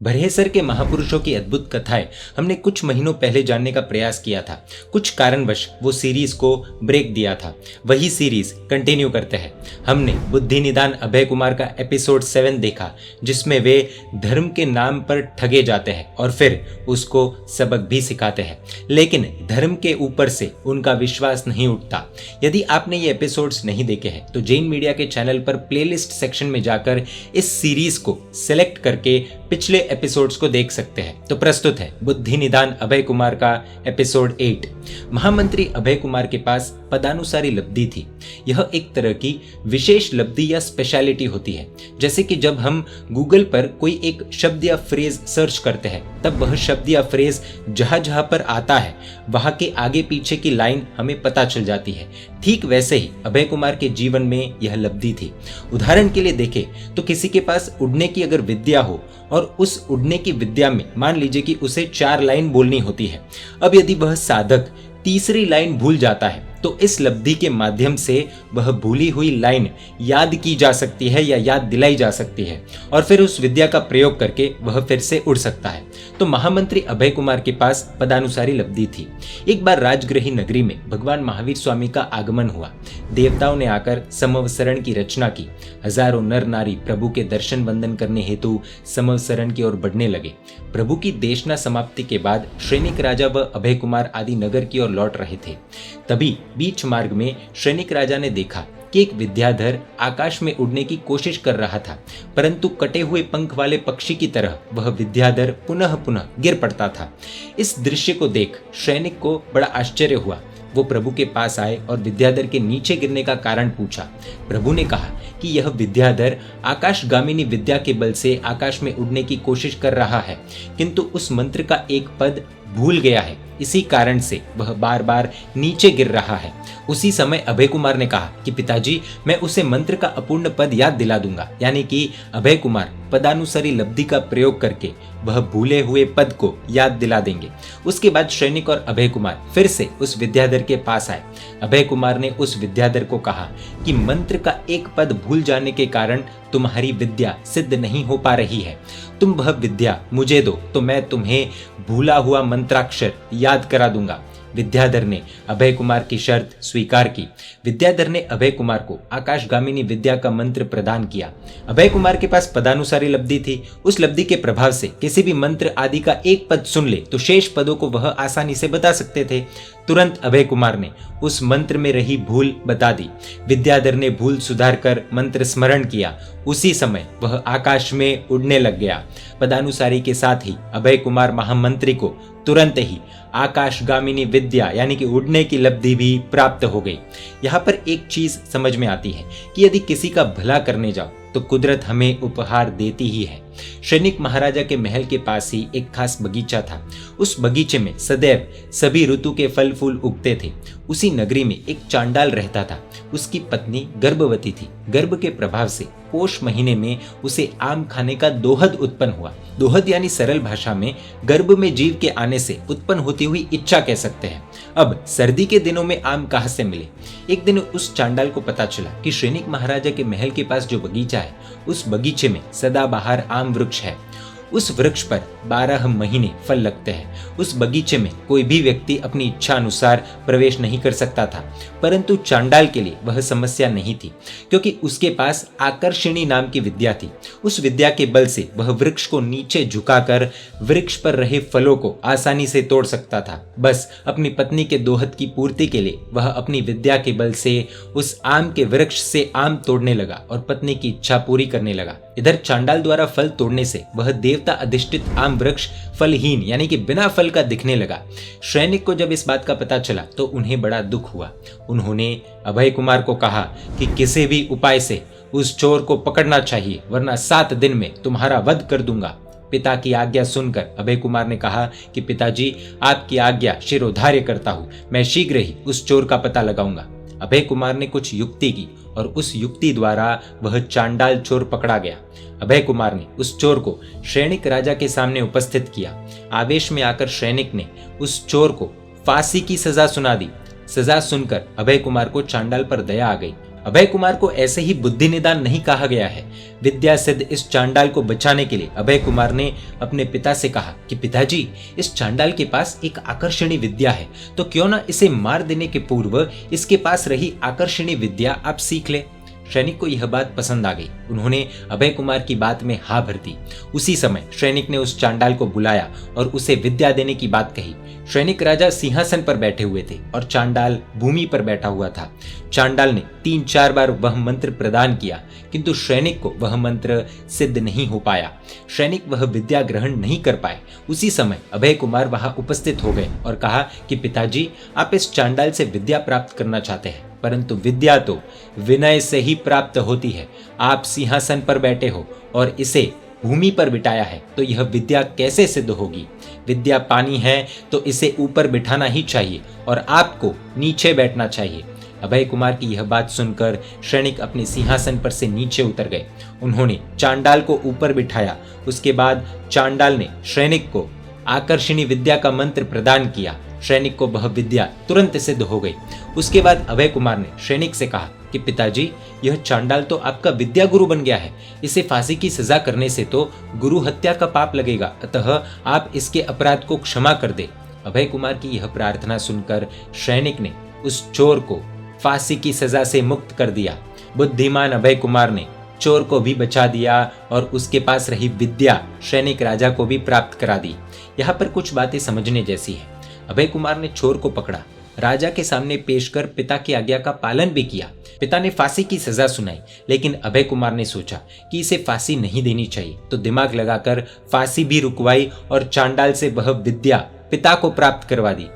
भरेसर के महापुरुषों की अद्भुत कथाएं हमने कुछ महीनों पहले जानने का प्रयास किया था। कुछ कारणवश वो सीरीज को ब्रेक दिया था। वही सीरीज कंटिन्यू करते हैं। हमने बुद्धि निदान अभय कुमार का एपिसोड 7 देखा, जिसमें वे धर्म के नाम पर ठगे जाते हैं और फिर उसको सबक भी सिखाते हैं, लेकिन धर्म के ऊपर से उनका विश्वास नहीं उठता। यदि आपने ये एपिसोड्स नहीं देखे हैं तो जैन मीडिया के चैनल पर प्लेलिस्ट सेक्शन में जाकर इस सीरीज को सिलेक्ट करके पिछले एपिसोड्स को देख सकते हैं। तो प्रस्तुत है बुद्धि निदान अभय कुमार का एपिसोड 8। महामंत्री अभय कुमार के पास पदानुसारी लब्धि थी। यह एक तरह की विशेष लब्धि या स्पेशलिटी होती है। जैसे कि जब हम गूगल पर कोई एक शब्द या फ्रेज सर्च करते हैं, तब वह शब्द या फ्रेज जहां जहां पर आता है वहां के आगे पीछे की लाइन हमें पता चल जाती है। ठीक वैसे ही अभय कुमार के जीवन में यह लब्धि थी। उदाहरण के लिए देखें तो किसी के पास उड़ने की अगर विद्या हो और उस उड़ने की विद्या में मान लीजिए कि उसे 4 लाइन बोलनी होती है। अब यदि वह साधक तीसरी लाइन भूल जाता है तो इस लब्धि के माध्यम से वह भूली हुई लाइन याद की जा सकती है या याद दिलाई जा सकती है और फिर उस विद्या का प्रयोग करके वह फिर से उड़ सकता है। तो महामंत्री अभय कुमार के पास पदानुसारी लब्धि थी। एक बार राजगृही नगरी में भगवान महावीर स्वामी का आगमन हुआ। देवताओं ने आकर समवसरण की रचना की। हजारों नर नारी प्रभु के दर्शन वंदन करने हेतु समवसरण की ओर बढ़ने लगे। प्रभु की देशना समाप्ति के बाद सैनिक राजा व अभय कुमार आदि नगर की ओर लौट रहे थे। तभी बीच मार्ग में सैनिक राजा ने देखा कि एक विद्याधर आकाश में उड़ने की कोशिश कर रहा था, परंतु कटे हुए पंख वाले पक्षी की तरह वह विद्याधर पुनः पुनः गिर पड़ता था। इस दृश्य को देख सैनिक को बड़ा आश्चर्य हुआ। वो प्रभु के पास आए और विद्याधर के नीचे गिरने का कारण पूछा। प्रभु ने कहा कि यह विद्याधर आकाशगामिनी विद्या के बल से आकाश में उड़ने की कोशिश कर रहा है, किंतु उस मंत्र का एक पद भूल गया है। इसी कारण से वह बार बार नीचे गिर रहा है। उसी समय अभय कुमार ने कहा कि पिताजी, मैं उसे मंत्र का अपूर्ण पद याद दिला दूंगा। यानी कि अभय कुमार पदानुसारी लब्धि का प्रयोग करके वह भूले हुए पद को याद दिला देंगे। उसके बाद सैनिक और अभय कुमार फिर से उस विद्याधर के पास आए। अभय कुमार ने उस विद्याधर को कहा कि मंत्र का एक पद भूल जाने के कारण तुम्हारी विद्या सिद्ध नहीं हो पा रही है। तुम वह विद्या मुझे दो तो मैं तुम्हें भूला हुआ मंत्राक्षर याद करा दूंगा। विद्याधर ने अभय कुमार की शर्त स्वीकार की। विद्याधर ने अभय कुमार को आकाशगामिनी विद्या का मंत्र प्रदान किया। अभय कुमार के पास पदानुसारी लब्धि थी। उस लब्धि के प्रभाव से किसी भी मंत्र आदि का एक पद सुन ले तो शेष पदों को वह आसानी से बता सकते थे। तुरंत अभय कुमार ने उस मंत्र में रही भूल बता दी। विद्याधर ने भूल सुधार कर मंत्र स्मरण किया। उसी समय वह आकाश में उड़ने लग गया। पदानुसारी के साथ ही अभय कुमार महामंत्री को तुरंत ही आकाशगामिनी विद्या यानी कि उड़ने की लब्धि भी प्राप्त हो गई। यहाँ पर एक चीज समझ में आती है कि यदि किसी का भला करने जाओ तो कुदरत हमें उपहार देती ही है। सैनिक महाराजा के महल के पास ही एक खास बगीचा था। उस बगीचे में सदैव सभी ऋतु के फल फूल उगते थे। उसी नगरी में एक चांडाल रहता था। उसकी पत्नी गर्भवती थी। गर्भ के प्रभाव से पोष महीने में उसे आम खाने का दोहद उत्पन्न हुआ। दोहद यानी सरल भाषा में गर्भ में जीव के आने से उत्पन्न होती हुई इच्छा कह सकते हैं। अब सर्दी के दिनों में आम कहाँ से मिले? एक दिन उस चांडाल को पता चला कि सैनिक महाराजा के महल के पास जो बगीचा है, उस बगीचे में सदाबहार आम वृक्ष है। उस वृक्ष पर 12 महीने फल लगते हैं। उस बगीचे में कोई भी व्यक्ति अपनी इच्छा अनुसार प्रवेश नहीं कर सकता था, परंतु चांडाल के लिए वह समस्या नहीं थी, क्योंकि उसके पास आकर्षणी नाम की विद्या थी। उस विद्या के बल से वह वृक्ष को नीचे झुकाकर वृक्ष पर रहे फलों को आसानी से तोड़ सकता था। बस अपनी पत्नी के दोहद की पूर्ति के लिए वह अपनी विद्या के बल से उस आम के वृक्ष से आम तोड़ने लगा और पत्नी की इच्छा पूरी करने लगा। इधर चांडाल द्वारा फल तोड़ने से वह देवता अधिष्ठित आम वृक्ष फलहीन यानी कि बिना फल का दिखने लगा। सैनिक को जब इस बात का पता चला तो उन्हें बड़ा दुख हुआ। उन्होंने अभय कुमार को कहा कि किसी भी उपाय से उस चोर को पकड़ना चाहिए, वरना 7 दिन में तुम्हारा वध कर दूंगा। पिता की आज्ञा सुनकर अभय कुमार ने कहा कि पिताजी, आपकी आज्ञा शिरोधार्य करता हूँ। मैं शीघ्र ही उस चोर का पता लगाऊंगा। अभय कुमार ने कुछ युक्ति की और उस युक्ति द्वारा वह चांडाल चोर पकड़ा गया। अभय कुमार ने उस चोर को सैनिक राजा के सामने उपस्थित किया। आवेश में आकर सैनिक ने उस चोर को फांसी की सजा सुना दी। सजा सुनकर अभय कुमार को चांडाल पर दया आ गई। अभय कुमार को ऐसे ही बुद्धि निदान नहीं कहा गया है। विद्या सिद्ध इस चांडाल को बचाने के लिए अभय कुमार ने अपने पिता से कहा कि पिताजी, इस चांडाल के पास एक आकर्षणी विद्या है, तो क्यों ना इसे मार देने के पूर्व इसके पास रही आकर्षणी विद्या आप सीख ले। सैनिक को यह बात पसंद आ गई। उन्होंने अभय कुमार की बात में हाँ भर दी। उसी समय सैनिक ने उस चांडाल को बुलाया और उसे विद्या देने की बात कही। सैनिक राजा सिंहासन पर बैठे हुए थे और चांडाल भूमि पर बैठा हुआ था। चांडाल ने 3-4 बार वह मंत्र प्रदान किया, किंतु सैनिक को वह मंत्र सिद्ध नहीं हो पाया। सैनिक वह विद्या ग्रहण नहीं कर पाए। उसी समय अभय कुमार वहां उपस्थित हो गए और कहा कि पिताजी, आप इस चांडाल से विद्या प्राप्त करना चाहते हैं, परंतु विद्या तो विनय से ही प्राप्त होती है। आप सिंहासन पर बैठे हो और इसे भूमि पर बिठाया है, तो यह विद्या कैसे सिद्ध होगी। विद्या पानी है तो इसे ऊपर बिठाना ही चाहिए और आपको नीचे बैठना चाहिए। अभय कुमार की यह बात सुनकर सैनिक अपने सिंहासन पर से नीचे उतर गए। उन्होंने चांडाल को ऊपर बिठाया। उसके बाद चांडाल ने सैनिक को आकर्षणी विद्या का मंत्र प्रदान किया। सैनिक को वह विद्या तुरंत सिद्ध हो गई। उसके बाद अभय कुमार ने सैनिक से कहा कि पिताजी, यह चांडाल तो आपका विद्या गुरु बन गया है। इसे फांसी की सजा करने से तो गुरु हत्या का पाप लगेगा, अतः आप इसके अपराध को क्षमा कर दे। अभय कुमार की यह प्रार्थना सुनकर सैनिक ने उस चोर को फांसी की सजा से मुक्त कर दिया। बुद्धिमान अभय कुमार ने चोर को भी बचा दिया और उसके पास रही विद्या सैनिक राजा को भी प्राप्त करा दी। यहाँ पर कुछ बातें समझने जैसी है। अभय कुमार ने चोर को पकड़ा, राजा के सामने पेश कर पिता की आज्ञा का पालन भी किया। पिता ने फांसी की सजा सुनाई, लेकिन अभय कुमार ने सोचा कि इसे फांसी नहीं देनी चाहिए, तो दिमाग लगाकर फांसी भी रुकवाई और चांडाल से वह विद्या पिता को प्राप्त करवा दी।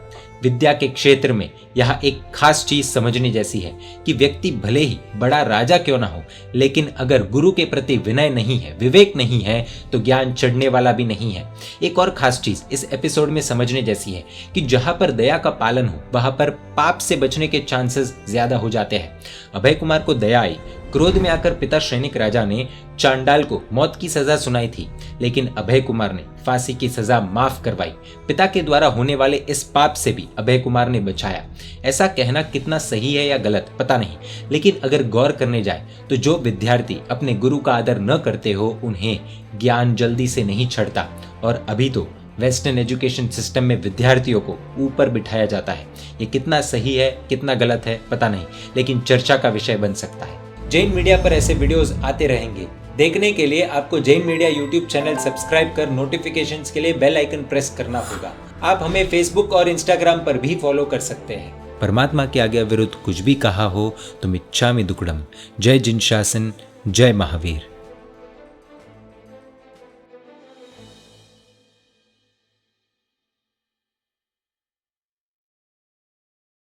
विद्या के क्षेत्र में यह एक खास चीज समझने जैसी है कि व्यक्ति भले ही बड़ा राजा क्यों ना हो, लेकिन अगर गुरु के प्रति विनय नहीं है, विवेक नहीं है, तो ज्ञान चढ़ने वाला भी नहीं है। एक और खास चीज इस एपिसोड में समझने जैसी है कि जहां पर दया का पालन हो, वहां पर पाप से बचने के चांसेस ज्यादा हो जाते हैं। अभय कुमार को दया आई। क्रोध में आकर पिता सैनिक राजा ने चांडाल को मौत की सजा सुनाई थी, लेकिन अभय कुमार ने फांसी की सजा माफ करवाई। पिता के द्वारा होने वाले इस पाप से भी अभय कुमार ने बचाया। ऐसा कहना कितना सही है या गलत पता नहीं, लेकिन अगर गौर करने जाए तो जो विद्यार्थी अपने गुरु का आदर न करते हो, उन्हें ज्ञान जल्दी से नहीं चढ़ता। और अभी तो वेस्टर्न एजुकेशन सिस्टम में विद्यार्थियों को ऊपर बिठाया जाता है। ये कितना सही है कितना गलत है पता नहीं, लेकिन चर्चा का विषय बन सकता है। जैन मीडिया पर ऐसे वीडियोस आते रहेंगे। देखने के लिए आपको Jain media YouTube channel subscribe कर नोटिफिकेशंस के लिए बेल आइकन प्रेस करना होगा। आप हमें फेसबुक और इंस्टाग्राम पर भी फॉलो कर सकते हैं। परमात्मा के आज्ञा विरुद्ध कुछ भी कहा हो तो मिच्छामि दुक्कडम। जय जिन शासन, जय महावीर।